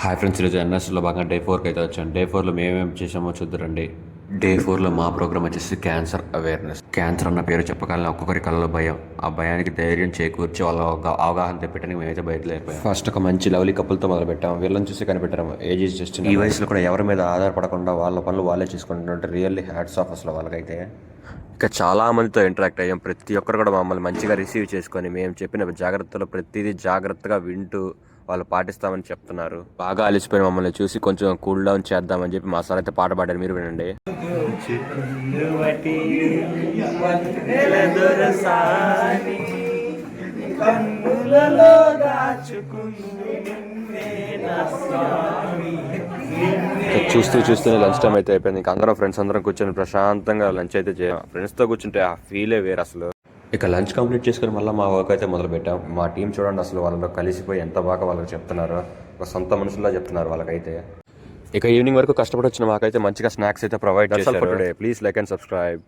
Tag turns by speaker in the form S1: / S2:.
S1: Hi friends, ఈరోజు ఎన్ఎస్లో భాగంగా day 4కి అయితే వచ్చాను. డే 4లో మేమేం చేసామో చూద్దరండి. డే 4లో మా ప్రోగ్రామ్ వచ్చేసి క్యాన్సర్ అవేర్నెస్. క్యాన్సర్ అన్న పేరు చెప్పగలను ఒక్కొక్కరి కళ్ళలో భయం. ఆ భయానికి ధైర్యం చేకూర్చి వాళ్ళ ఒక అవగాహన తెప్పడానికి మేమైతే బయటలేకపోయాం. ఫస్ట్ ఒక మంచి లవ్లీ కపుల్తో మొదలు పెట్టాము. వీళ్ళని చూసి కనిపెట్టాము ఏజ్ ఈజ్ జస్ట్. ఈ వయసులో కూడా ఎవరి మీద ఆధారపడకుండా వాళ్ళ పనులు వాళ్ళే చేసుకుంటుంటే రియల్లీ హ్యాట్స్ ఆఫ్ అసలు వాళ్ళకైతే. ఇక చాలా మందితో ఇంటరాక్ట్ అయ్యాం. ప్రతి ఒక్కరు కూడా మమ్మల్ని మంచిగా రిసీవ్ చేసుకొని మేము చెప్పిన జాగ్రత్తలు ప్రతిదీ జాగ్రత్తగా వింటూ వాళ్ళు పాటిస్తామని చెప్తున్నారు. బాగా అలిసిపోయిన మమ్మల్ని చూసి కొంచెం కూల్ డౌన్ చేద్దామని చెప్పి మా సార్ అయితే పాట పాడారు. మీరు వినండి. చూస్తూనే లంచ్ టైం అయితే అయిపోయింది. ఇంకా అందరం ఫ్రెండ్స్ అందరం కూర్చొని ప్రశాంతంగా లంచ్ అయితే చేయాలి. ఫ్రెండ్స్తో కూర్చుంటే ఆ ఫీలే వేరు అసలు. ఇక లంచ్ కంప్లీట్ చేసుకుని మళ్ళీ మా వర్క్ అయితే మొదలు పెట్టాం. మా టీం చూడండి అసలు వాళ్ళలో కలిసిపోయి ఎంత బాగా వాళ్ళకి చెప్తున్నారు. ఒక సొంత మనుషుల్లా చెప్తున్నారు వాళ్ళకైతే. ఇక ఈవినింగ్ వరకు కష్టపడి వచ్చిన మాకైతే మంచిగా స్నాక్స్ అయితే ప్రొవైడ్ చేశారు. Please like and subscribe.